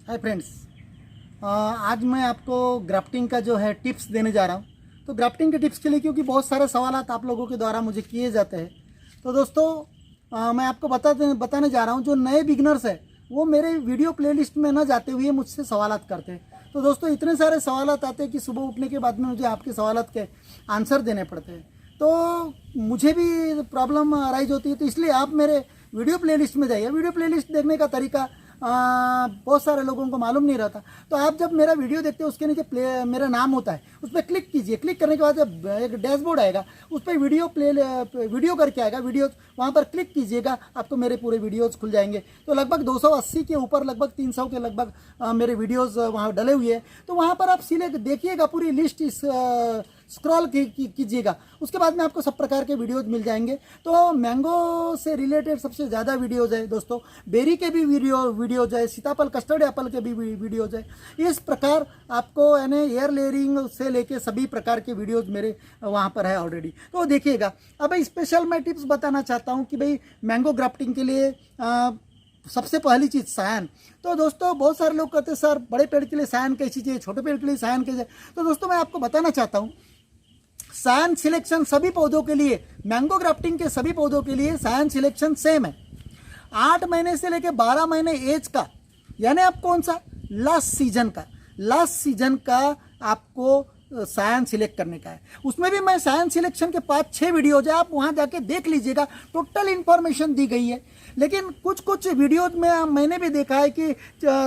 Hi friends, आज मैं आपको ग्राफ्टिंग का जो है टिप्स देने जा रहा हूँ। तो ग्राफ्टिंग के टिप्स के लिए क्योंकि बहुत सारे सवाल आप लोगों के द्वारा मुझे किए जाते हैं, तो दोस्तों मैं आपको बताने जा रहा हूँ। जो नए बिगनर्स हैं वो मेरे वीडियो प्लेलिस्ट में न जाते हुए मुझसे सवालात करते हैं। तो दोस्तों इतने सारे सवालात आते हैं कि सुबह उठने के बाद में मुझे आपके सवालात के आंसर देने पड़ते हैं, तो मुझे भी प्रॉब्लम अराइज होती है। तो इसलिए आप मेरे वीडियो प्लेलिस्ट में जाइए। वीडियो प्लेलिस्ट देखने का तरीका बहुत सारे लोगों को मालूम नहीं रहता। तो आप जब मेरा वीडियो देखते हो उसके नीचे मेरा नाम होता है, उस पर क्लिक कीजिए। क्लिक करने के बाद जब एक डैशबोर्ड आएगा उस पर वीडियो करके आएगा, वीडियो वहाँ पर क्लिक कीजिएगा, आपको मेरे पूरे वीडियोज़ खुल जाएंगे। तो लगभग 280 के ऊपर, लगभग 300 के लगभग मेरे वीडियोज़ वहाँ डले हुए हैं। तो वहाँ पर आप सिलेक्ट देखिएगा, पूरी लिस्ट इस स्क्रॉल कीजिएगा। उसके बाद में आपको सब प्रकार के वीडियोज़ मिल जाएंगे। तो मैंगो से रिलेटेड सबसे ज़्यादा वीडियोज़ है दोस्तों, बेरी के भी वीडियोज़ है, सीताफल कस्टर्ड एप्पल के भी वीडियोज़ है। इस प्रकार आपको यानी एयर लेयरिंग से लेके सभी प्रकार के वीडियोज़ मेरे वहाँ पर है ऑलरेडी, तो देखिएगा। अब स्पेशल मैं टिप्स बताना चाहता हूँ कि भाई मैंगो ग्राफ्टिंग के लिए सबसे पहली चीज़ सायन। तो दोस्तों बहुत सारे लोग कहते हैं सर बड़े पेड़ के लिए सायन कैसी चाहिए, छोटे पेड़ के लिए सायन कैसे। तो दोस्तों मैं आपको बताना चाहता हूँ, सायन सिलेक्शन सभी पौधों के लिए, मैंगो ग्राफ्टिंग के सभी पौधों के लिए सायन सिलेक्शन सेम है। 8 महीने से लेकर 12 महीने एज का, यानी आप कौन सा लास्ट सीजन का आपको सायन सिलेक्ट करने का है। उसमें भी मैं सायन सिलेक्शन के 5-6 वीडियोज है, आप वहां जाके देख लीजिएगा, टोटल इंफॉर्मेशन दी गई है। लेकिन कुछ वीडियोज में मैंने भी देखा है कि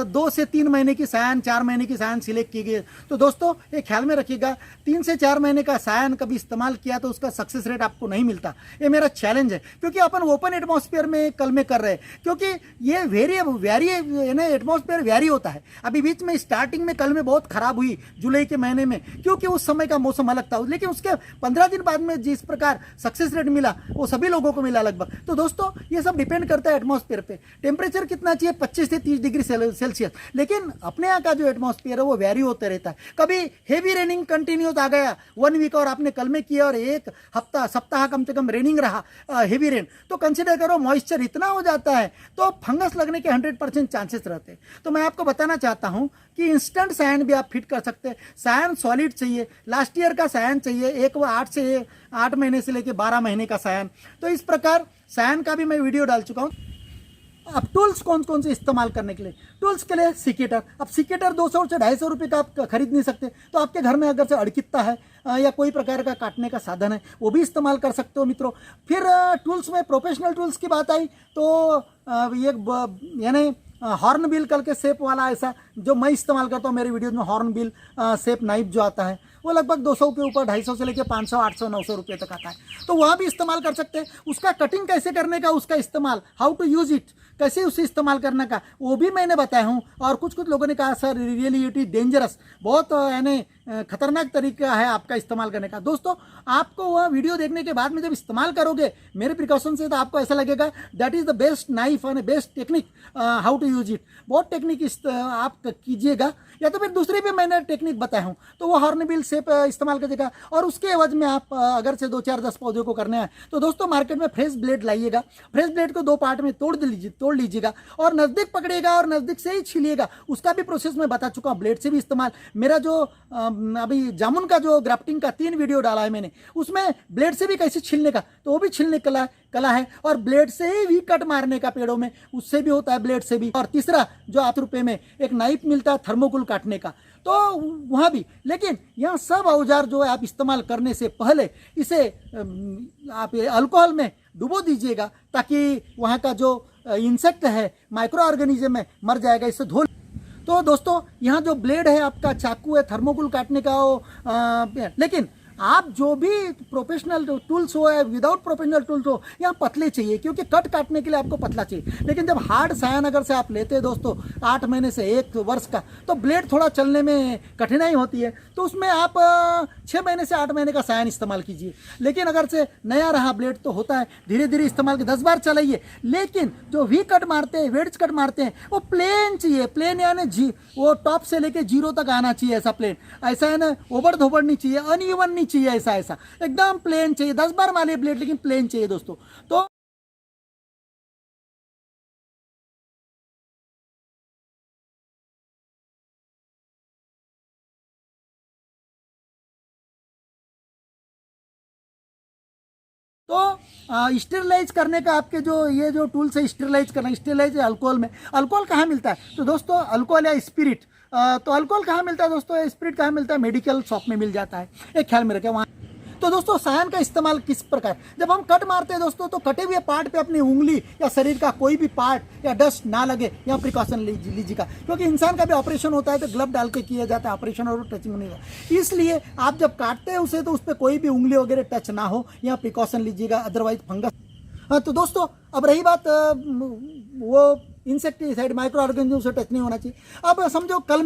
2 से 3 महीने की सायन, 4 महीने की सायन सिलेक्ट की गई। तो दोस्तों ये ख्याल में रखिएगा, 3 से 4 महीने का सायन कभी इस्तेमाल किया तो उसका सक्सेस रेट आपको नहीं मिलता। ये मेरा चैलेंज है, क्योंकि अपन ओपन एटमॉस्फेयर में कल में कर रहे हैं, क्योंकि ये एटमॉस्फेयर वेरी होता है। अभी बीच में स्टार्टिंग में कल में बहुत खराब हुई जुलाई के महीने में, क्योंकि उस समय का मौसम अलग था। लेकिन उसके 15 दिन बाद में जिस प्रकार सक्सेस रेट मिला वो सभी लोगों को मिला लगभग। तो दोस्तों ये सब डिपेंड करता है एटमॉस्फेयर पे। टेम्परेचर कितना चाहिए, 25 से 30 डिग्री सेल्सियस। लेकिन अपने यहाँ का जो एटमॉस्फेयर है वो वेरी होता रहता है। कभी हेवी रेनिंग कंटिन्यूस आ गया 1 वीक और आपने कल में किया और एक सप्ताह कम से कम रेनिंग रहा, हेवी रेन, तो कंसिडर करो मॉइस्चर इतना हो जाता है तो फंगस लगने के 100% चांसेस रहते हैं। तो मैं आपको बताना चाहता हूं कि इंस्टेंट सायन भी आप फिट कर सकते हैं। सायन सॉलिड चाहिए, लास्ट ईयर का सायन चाहिए, 8 महीने से लेकर 12 महीने का सायन। तो इस प्रकार सायन का भी मैं वीडियो डाल चुका हूं। अब टूल्स कौन कौन से इस्तेमाल करने के लिए, टूल्स के लिए सिकेटर। अब सिकेटर 200 से 250 रुपये का आप खरीद नहीं सकते, तो आपके घर में अगर से अड़कित्ता है या कोई प्रकार का काटने का साधन है वो भी इस्तेमाल कर सकते हो मित्रों। फिर टूल्स में प्रोफेशनल टूल्स की बात आई तो यानी हॉर्न बिल करके शेप वाला, ऐसा जो मैं इस्तेमाल करता हूँ मेरे वीडियोज में, हॉर्न बिल शेप नाइफ जो आता है वो लगभग 200 के ऊपर, 250 से लेकर 500, 800, 900 रुपये तक आता है। तो वहाँ भी इस्तेमाल कर सकते हैं। उसका कटिंग कैसे करने का, उसका इस्तेमाल, हाउ टू यूज इट, कैसे उसे इस्तेमाल करने का, वो भी मैंने बताया हूँ। और कुछ लोगों ने कहा sir really it is dangerous, बहुत यानी खतरनाक तरीका है आपका इस्तेमाल करने का। दोस्तों आपको वह वीडियो देखने के बाद में जब इस्तेमाल करोगे मेरे प्रिकॉशन से, तो आपको ऐसा लगेगा that is the best knife and best technique how to use it. बहुत टेक्निक आप कीजिएगा, या तो फिर दूसरी भी मैंने टेक्निक बताया हूँ, तो वो हॉर्नबिल शेप इस्तेमाल कीजिएगा। और उसके एवज में आप अगर से 2, 4, 10 पौधों को करने हैं तो दोस्तों मार्केट में फ्रेश ब्लेड लाइएगा। फ्रेश ब्लेड को 2 पार्ट में तोड़ लीजिएगा और नज़दीक पकड़िएगा और नज़दीक से ही छीलिएगा। उसका भी प्रोसेस मैं बता चुका हूँ। ब्लेड से भी इस्तेमाल, मेरा जो अभी जामुन का जो ग्राफ्टिंग का 3 वीडियो डाला है मैंने, उसमें ब्लेड से भी कैसे छीलने का, तो वो भी छीलने कला है। और ब्लेड से ही वी कट मारने का पेड़ों में, उससे भी होता है, ब्लेड से भी। और तीसरा जो 8 रुपये में एक नाइफ मिलता है थर्मोकोल काटने का, तो वहाँ भी। लेकिन यहाँ सब औजार जो है आप इस्तेमाल करने से पहले इसे आप अल्कोहल में डुबो दीजिएगा, ताकि वहाँ का जो इंसेक्ट है, माइक्रो ऑर्गेनिज्म है, मर जाएगा, इससे धो। तो दोस्तों यहाँ जो ब्लेड है आपका, चाकू है थर्मोकोल काटने का वो लेकिन आप जो भी प्रोफेशनल टूल्स हो या विदाउट प्रोफेशनल टूल्स हो, यहाँ पतले चाहिए, क्योंकि कट काटने के लिए आपको पतला चाहिए। लेकिन जब हार्ड सायन अगर से आप लेते हैं दोस्तों 8 महीने से 1 वर्ष का, तो ब्लेड थोड़ा चलने में कठिनाई होती है, तो उसमें आप 6 महीने से 8 महीने का सायन इस्तेमाल कीजिए। लेकिन अगर से नया रहा ब्लेड तो होता है, धीरे धीरे इस्तेमाल 10 बार चलाइए। लेकिन जो वी कट मारते हैं, वेड्स कट मारते हैं, वो प्लेन चाहिए, प्लेन यानी वो टॉप से लेके 0 तक आना चाहिए, ऐसा प्लेन। ऐसा है ना, ओबड़ धोबड़ नहीं चाहिए, अनइवन नहीं चाहिए, ऐसा एकदम प्लेन चाहिए। 10 बार मारिए ब्लेड, लेकिन प्लेन चाहिए दोस्तों। तो तो स्टेरिलाइज करने का आपके जो ये जो टूल्स है स्टेरिलाइज करना, स्टेरिलाइज अल्कोहल में, अल्कोहल कहाँ मिलता है? तो दोस्तों अल्कोहल या स्पिरिट, तो अल्कोहल कहाँ मिलता है दोस्तों? स्पिरिट कहाँ मिलता है? मेडिकल शॉप में मिल जाता है, एक ख्याल में रखें वहाँ। तो दोस्तों सायन का इस्तेमाल किस प्रकार, जब हम कट मारते हैं दोस्तों तो कटे हुए पार्ट पे अपनी उंगली या शरीर का कोई भी पार्ट या डस्ट ना लगे, यहाँ प्रिकॉशन लीजिएगा, क्योंकि इंसान का भी ऑपरेशन होता है तो ग्लव डाल के किया जाता है ऑपरेशन और टचिंग नहीं होगा, इसलिए आप जब काटते हैं उसे तो उस पर कोई भी उंगली वगैरह टच ना हो, यहाँ प्रिकॉशन लीजिएगा, अदरवाइज फंगस। हाँ तो दोस्तों अब रही बात वो इंसेक्टिसाइड, माइक्रो ऑर्गेनिज्म से टच नहीं होना चाहिए। अब समझो कल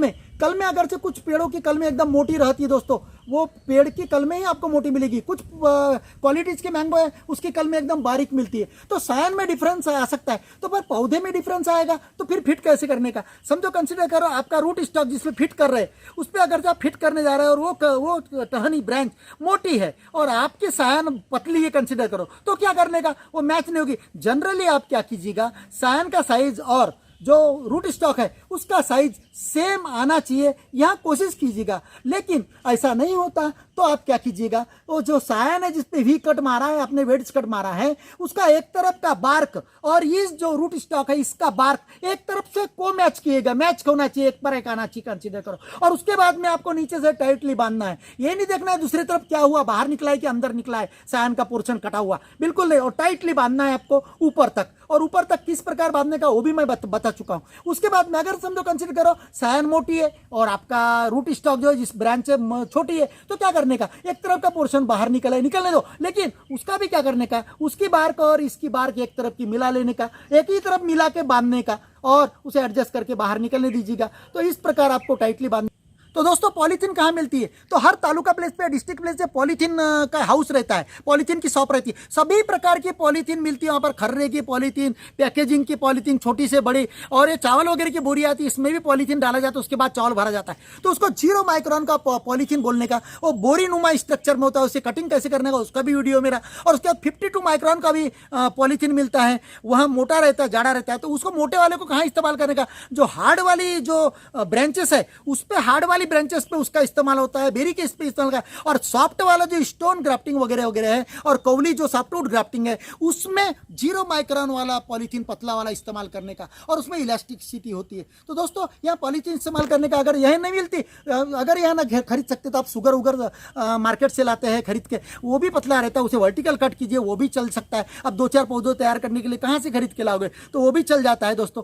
में अगर से कुछ पेड़ों की कल में एकदम मोटी रहती है दोस्तों, वो पेड़ की कल में ही आपको मोटी मिलेगी, कुछ क्वालिटीज के मैंगो है उसकी कल में एकदम बारीक मिलती है, तो सायन में डिफरेंस आ सकता है, तो पर पौधे में डिफरेंस आएगा तो फिर फिट कैसे करने का? समझो कंसिडर करो आपका रूट स्टॉक जिसमें फिट कर रहे हैं उस पर अगर आप फिट करने जा रहे हैं और वो टहनी ब्रांच मोटी है और आपकी सायन पतली है कंसिडर करो, तो क्या करने का? वो मैच नहीं होगी। जनरली आप क्या कीजिएगा, सायन का साइज और जो रूट स्टॉक है उसका साइज सेम आना चाहिए, यहाँ कोशिश कीजिएगा। लेकिन ऐसा नहीं होता तो आप क्या कीजिएगा, वो जो सायन है जिसपे वी कट मारा है, आपने वेड्स कट मारा है, उसका एक तरफ का बार्क और इस जो रूट स्टॉक है इसका बार्क एक तरफ से को मैच किएगा, मैच होना चाहिए, एक पर एक आना चाहिए, कंसीडर करो। और उसके बाद में आपको नीचे से टाइटली बांधना है, ये नहीं देखना है दूसरी तरफ क्या हुआ, बाहर निकला है कि अंदर निकला है सायन का पोर्शन कटा हुआ, बिल्कुल नहीं, और टाइटली बांधना है आपको ऊपर तक। और ऊपर तक किस प्रकार बांधने का वो भी मैं बता चुका हूं। उसके बाद में अगर समझो कंसीडर करो सायन मोटी है और आपका रूट स्टॉक जो जिस ब्रांच से छोटी है, तो क्या करने का, एक तरफ का पोर्शन बाहर निकलने दो, लेकिन उसका भी क्या करने का, उसकी बार्क और इसकी बार्क एक तरफ की मिला लेने का, एक ही तरफ मिला के बांधने का और उसे एडजस्ट करके बाहर निकलने दीजिएगा। तो इस प्रकार आपको टाइटली बांध। तो दोस्तों पॉलीथीन कहाँ मिलती है? तो हर तालुका प्लेस पे, डिस्ट्रिक्ट प्लेस पे पॉलीथीन का हाउस रहता है, पॉलीथीन की शॉप रहती है, सभी प्रकार की पॉलीथीन मिलती है वहाँ पर, खर्रे की पॉलीथीन, पैकेजिंग की पॉलीथीन छोटी से बड़ी, और ये चावल वगैरह की बोरी आती है इसमें भी पॉलीथीन डाला जाता है, उसके बाद चावल भरा जाता है। तो उसको 0 माइक्रोन का पॉलीथीन बोलने का, वो बोरी नुमा स्ट्रक्चर में होता है, उससे कटिंग कैसे करने का उसका भी वीडियो मेरा। और उसके बाद 52 माइक्रोन का भी पॉलीथीन मिलता है, वहाँ मोटा रहता है, जाड़ा रहता है, तो उसको मोटे वाले को कहाँ इस्तेमाल करने का, जो हार्ड वाली जो ब्रांचेस है उस पर, हार्ड वाली ब्रांचेस पे उसका इस्तेमाल होता है, बेरी के इस पे इस्तेमाल का। और सॉफ्ट वाला जो स्टोन ग्राफ्टिंग वगैरह वगैरह है और कौली जो सॉफ्टवुड ग्राफ्टिंग है उसमें 0 माइक्रोन वाला पॉलीथीन पतला वाला इस्तेमाल करने का, और उसमें इलास्टिसिटी होती है। तो दोस्तों यहाँ पॉलीथीन इस्तेमाल करने का, अगर यह नहीं मिलती, अगर यहाँ ना खरीद सकते तो आप शुगर उगर मार्केट से लाते हैं खरीद के, वो भी पतला रहता है, उसे वर्टिकल कट कीजिए वो भी चल सकता है। अब 2-4 पौधे तैयार करने के लिए कहाँ से खरीद के लाओगे, तो वो भी चल जाता है दोस्तों।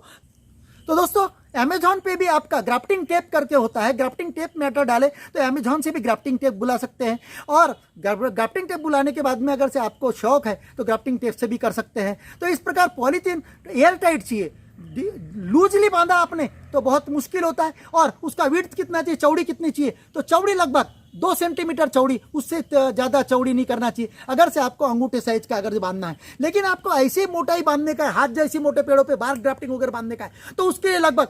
तो दोस्तों अमेजॉन पे भी आपका ग्राफ्टिंग टेप करके होता है, ग्राफ्टिंग टेप में ऑर्डर डाले तो अमेजॉन से भी ग्राफ्टिंग टेप बुला सकते हैं, और ग्राफ्टिंग टेप बुलाने के बाद में अगर से आपको शौक है तो ग्राफ्टिंग टेप से भी कर सकते हैं। तो इस प्रकार पॉलीथीन एयर टाइट चाहिए, लूजली बांधा आपने तो बहुत मुश्किल होता है। और उसका विड्थ कितना चाहिए, चौड़ी कितनी चाहिए, तो चौड़ी लगभग 2 सेंटीमीटर चौड़ी, उससे ज़्यादा चौड़ी नहीं करना चाहिए अगर से आपको अंगूठे साइज का अगर से बांधना है। लेकिन आपको ऐसी मोटाई बांधने का है, हाथ जैसी मोटे पेड़ों पे बार ग्राफ्टिंग वगैरह बांधने का है, तो उसके लिए लगभग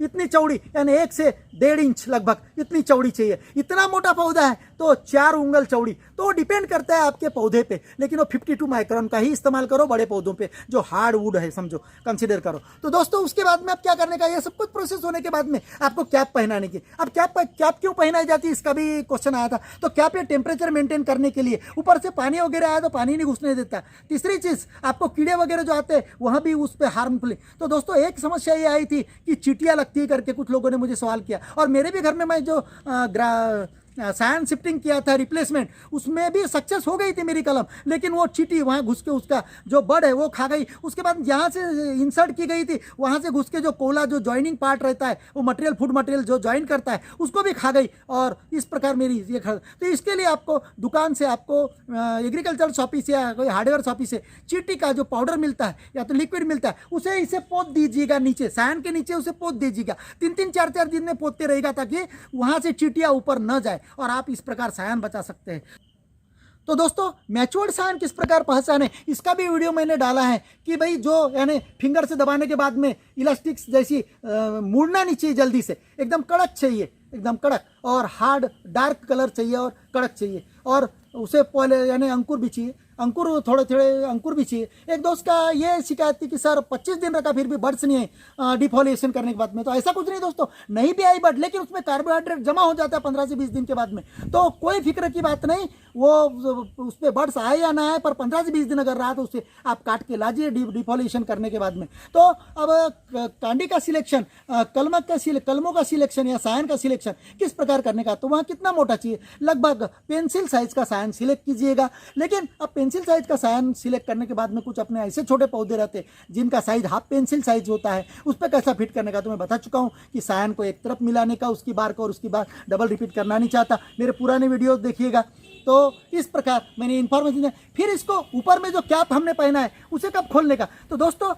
इतनी चौड़ी, यानी 1 से 1.5 इंच लगभग इतनी चौड़ी चाहिए। इतना मोटा पौधा है तो 4 उंगल चौड़ी, तो डिपेंड करता है आपके पौधे पे, लेकिन वो 52 माइक्रोन का ही इस्तेमाल करो बड़े पौधों पे जो हार्ड वुड है, समझो कंसिडर करो। तो दोस्तों उसके बाद में आप क्या करने का, ये सब कुछ प्रोसेस होने के बाद में आपको कैप पहनाने की। अब कैप क्यों पहनाई जाती है, इसका भी क्वेश्चन आया था। तो कैप ये टेम्परेचर मेंटेन करने के लिए, ऊपर से पानी वगैरह आया तो पानी नहीं घुसने देता। तीसरी चीज, आपको कीड़े वगैरह जो आते हैं वहां भी उस पर हार्मफुल। तो दोस्तों एक समस्या ये आई थी कि चींटियां लगती है करके कुछ लोगों ने मुझे सवाल किया, और मेरे भी घर में मैं जो सायन शिफ्टिंग किया था रिप्लेसमेंट, उसमें भी सक्सेस हो गई थी मेरी कलम, लेकिन वो चींटी वहाँ घुस के उसका जो बड है वो खा गई। उसके बाद जहाँ से इंसर्ट की गई थी वहाँ से घुस के जो कोला जो ज्वाइनिंग पार्ट रहता है, वो मटेरियल, फूड मटेरियल जो ज्वाइन करता है उसको भी खा गई, और इस प्रकार मेरी ये तो इसके लिए आपको दुकान से, आपको एग्रीकल्चर शॉपी से या कोई हार्डवेयर शॉपी से चींटी का जो पाउडर मिलता है या तो लिक्विड मिलता है, उसे इसे पोत दीजिएगा नीचे, सायन के नीचे उसे पोत दीजिएगा। 3-3, 4-4 दिन में पोतते रहेगा ताकि वहाँ से चींटियाँ ऊपर न जाए, और आप इस प्रकार सायन बचा सकते हैं। तो दोस्तों मैच्योर्ड सायन किस प्रकार पहचाने, इसका भी वीडियो मैंने डाला है कि भाई जो यानी फिंगर से दबाने के बाद में इलास्टिक जैसी मुड़ना नहीं चाहिए, जल्दी से एकदम कड़क चाहिए, एकदम कड़क, और हार्ड डार्क कलर चाहिए और कड़क चाहिए, और उसे यानी अंकुर भी चाहिए। अंकुर थोड़े थोड़े अंकुर भी चाहिए। एक दोस्त का ये शिकायत थी कि सर 25 दिन रखा फिर भी बर्ड्स नहीं है डिफोलिएशन करने के बाद में। तो ऐसा कुछ नहीं दोस्तों, नहीं भी आई बर्ड, लेकिन उसमें कार्बोहाइड्रेट जमा हो जाता है 15 से 20 दिन के बाद में। तो कोई फिक्र की बात नहीं, वो उस पर बर्ड्स आए या ना आए, पर 15 से 20 दिन अगर रहा तो उसे आप काट के लाजिए डिफोलिएशन करने के बाद में। तो अब कांडी का सिलेक्शन, कलमों का सिलेक्शन या सायन का सिलेक्शन किस प्रकार करने का, तो वहाँ कितना मोटा चाहिए, लगभग पेंसिल साइज का सायन सिलेक्ट कीजिएगा। लेकिन अब पेंसिल साइज का सायन सिलेक्ट करने के बाद में कुछ अपने ऐसे छोटे पौधे रहते हैं जिनका साइज हाफ पेंसिल साइज होता है, उस पर कैसा फिट करने का तो मैं बता चुका हूँ कि सायन को एक तरफ मिलाने का, उसकी बार को, और उसकी बार डबल रिपीट करना नहीं चाहता, मेरे पुराने वीडियो देखिएगा। तो इस प्रकार मैंने इन्फॉर्मेशन दिया। फिर इसको ऊपर में जो कैप हमने पहना है उसे कब खोलने का, तो दोस्तों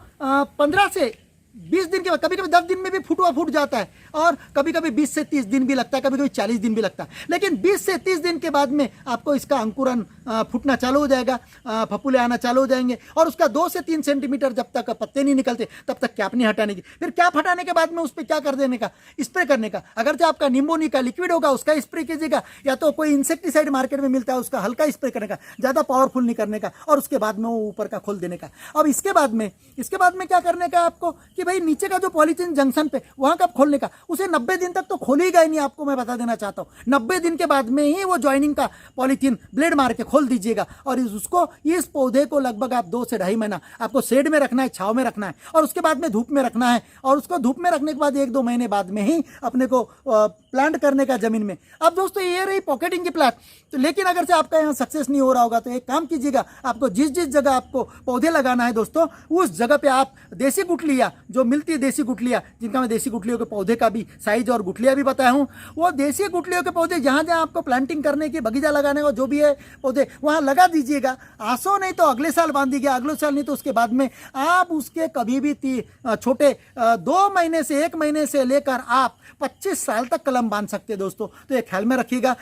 15 से 20 दिन के बाद, कभी कभी 10 दिन में भी फूट जाता है, और कभी कभी 20 से 30 दिन भी लगता है, कभी कभी 40 दिन भी लगता है। लेकिन 20 से 30 दिन के बाद में आपको इसका अंकुरन फूटना चालू हो जाएगा, फफूले आना चालू हो जाएंगे, और उसका 2 से 3 सेंटीमीटर जब तक पत्ते नहीं निकलते तब तक कैप नहीं हटाने की। फिर कैप हटाने के बाद में उस पर क्या कर देने का, स्प्रे करने का। अगर जो आपका निम्बोनी का लिक्विड होगा उसका स्प्रे कीजिएगा, या तो कोई इंसेक्टिसाइड मार्केट में मिलता है उसका हल्का स्प्रे करने का, ज़्यादा पावरफुल नहीं करने का, और उसके बाद में वो ऊपर का खोल देने का। अब इसके बाद में क्या करने का आपको कि भाई नीचे का जो पॉलीथीन जंक्शन पे वहां कब खोलने का, उसे 90 दिन तक तो खोलेगा ही नहीं, आपको मैं बता देना चाहता हूं। 90 दिन के बाद में ही वो ज्वाइनिंग का पॉलीथीन ब्लेड मार के खोल दीजिएगा, और उसको इस पौधे को लगभग आप 2 से 2.5 महीना आपको शेड में रखना है, छाव में रखना है, और उसके बाद में धूप में रखना है, और उसको धूप में रखने के बाद 1-2 महीने बाद में ही अपने को प्लांट करने का जमीन में। अब दोस्तों ये रही पॉकेटिंग की प्लांट। तो लेकिन अगर से आपका यहाँ सक्सेस नहीं हो रहा होगा तो एक काम कीजिएगा, आपको जिस जगह आपको पौधे लगाना है दोस्तों, उस जगह पे आप देसी गुठलियाँ जो मिलती है, देसी गुठलियाँ जिनका मैं देसी गुठलियों के पौधे का भी साइज और गुठलियाँ भी बताया हूँ, वो देसी गुठलियों के पौधे जहाँ जहाँ आपको प्लांटिंग करने की, बगीचा लगाने का जो भी है पौधे, वहाँ लगा दीजिएगा। आसो नहीं तो अगले साल बांध दीजिएगा, अगले साल नहीं तो उसके बाद में आप उसके कभी भी छोटे 2 महीने से 1 महीने से लेकर आप 25 साल तक कलम बांध सकते हैं दोस्तों। तो एक ख्याल में रखिएगा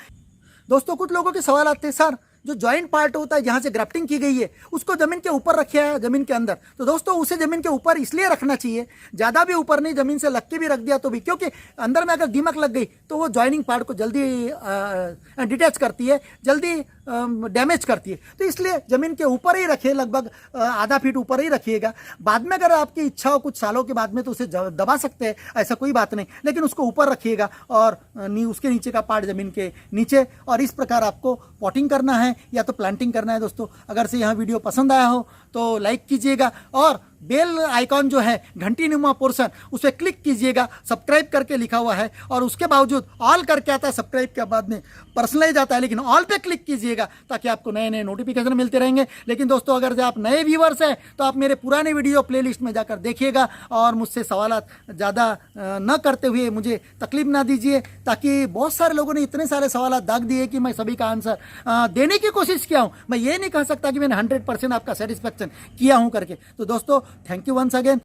दोस्तों। कुछ लोगों के सवाल आते हैं, सर जो जॉइंट पार्ट होता है जहाँ से ग्राफ्टिंग की गई है उसको जमीन के ऊपर रखा है, जमीन के अंदर, तो दोस्तों उसे जमीन के ऊपर इसलिए रखना चाहिए, ज़्यादा भी ऊपर नहीं, जमीन से लग के भी रख दिया तो भी, क्योंकि अंदर में अगर दीमक लग गई तो वो जॉइनिंग पार्ट को जल्दी डिटैच करती है, जल्दी डैमेज करती है। तो इसलिए जमीन के ऊपर ही रखिए, लगभग आधा फीट ऊपर ही रखिएगा। बाद में अगर आपकी इच्छा हो कुछ सालों के बाद में तो उसे दबा सकते हैं, ऐसा कोई बात नहीं, लेकिन उसको ऊपर रखिएगा और उसके नीचे का पार्ट जमीन के नीचे। और इस प्रकार आपको पॉटिंग करना है या तो प्लांटिंग करना है दोस्तों। अगर से यह वीडियो पसंद आया हो तो लाइक कीजिएगा, और बेल आइकॉन जो है घंटी नुमा पोर्शन उस पर क्लिक कीजिएगा। सब्सक्राइब करके लिखा हुआ है, और उसके बावजूद ऑल करके आता है, सब्सक्राइब के बाद में पर्सनलाइज आता है, लेकिन ऑल पे क्लिक कीजिएगा ताकि आपको नए नए नोटिफिकेशन मिलते रहेंगे। लेकिन दोस्तों अगर से आप नए व्यूवर्स हैं तो आप मेरे पुराने वीडियो प्लेलिस्ट में जाकर देखिएगा, और मुझसे सवाल ज़्यादा न करते हुए मुझे तकलीफ ना दीजिए, ताकि बहुत सारे लोगों ने इतने सारे सवाल दाग दिए कि मैं सभी का आंसर देने की कोशिश किया हूँ। मैं ये नहीं कह सकता कि मैंने 100% आपका सेटिस्फैक्शन किया हूँ करके। तो दोस्तों थैंक यू वंस अगेन।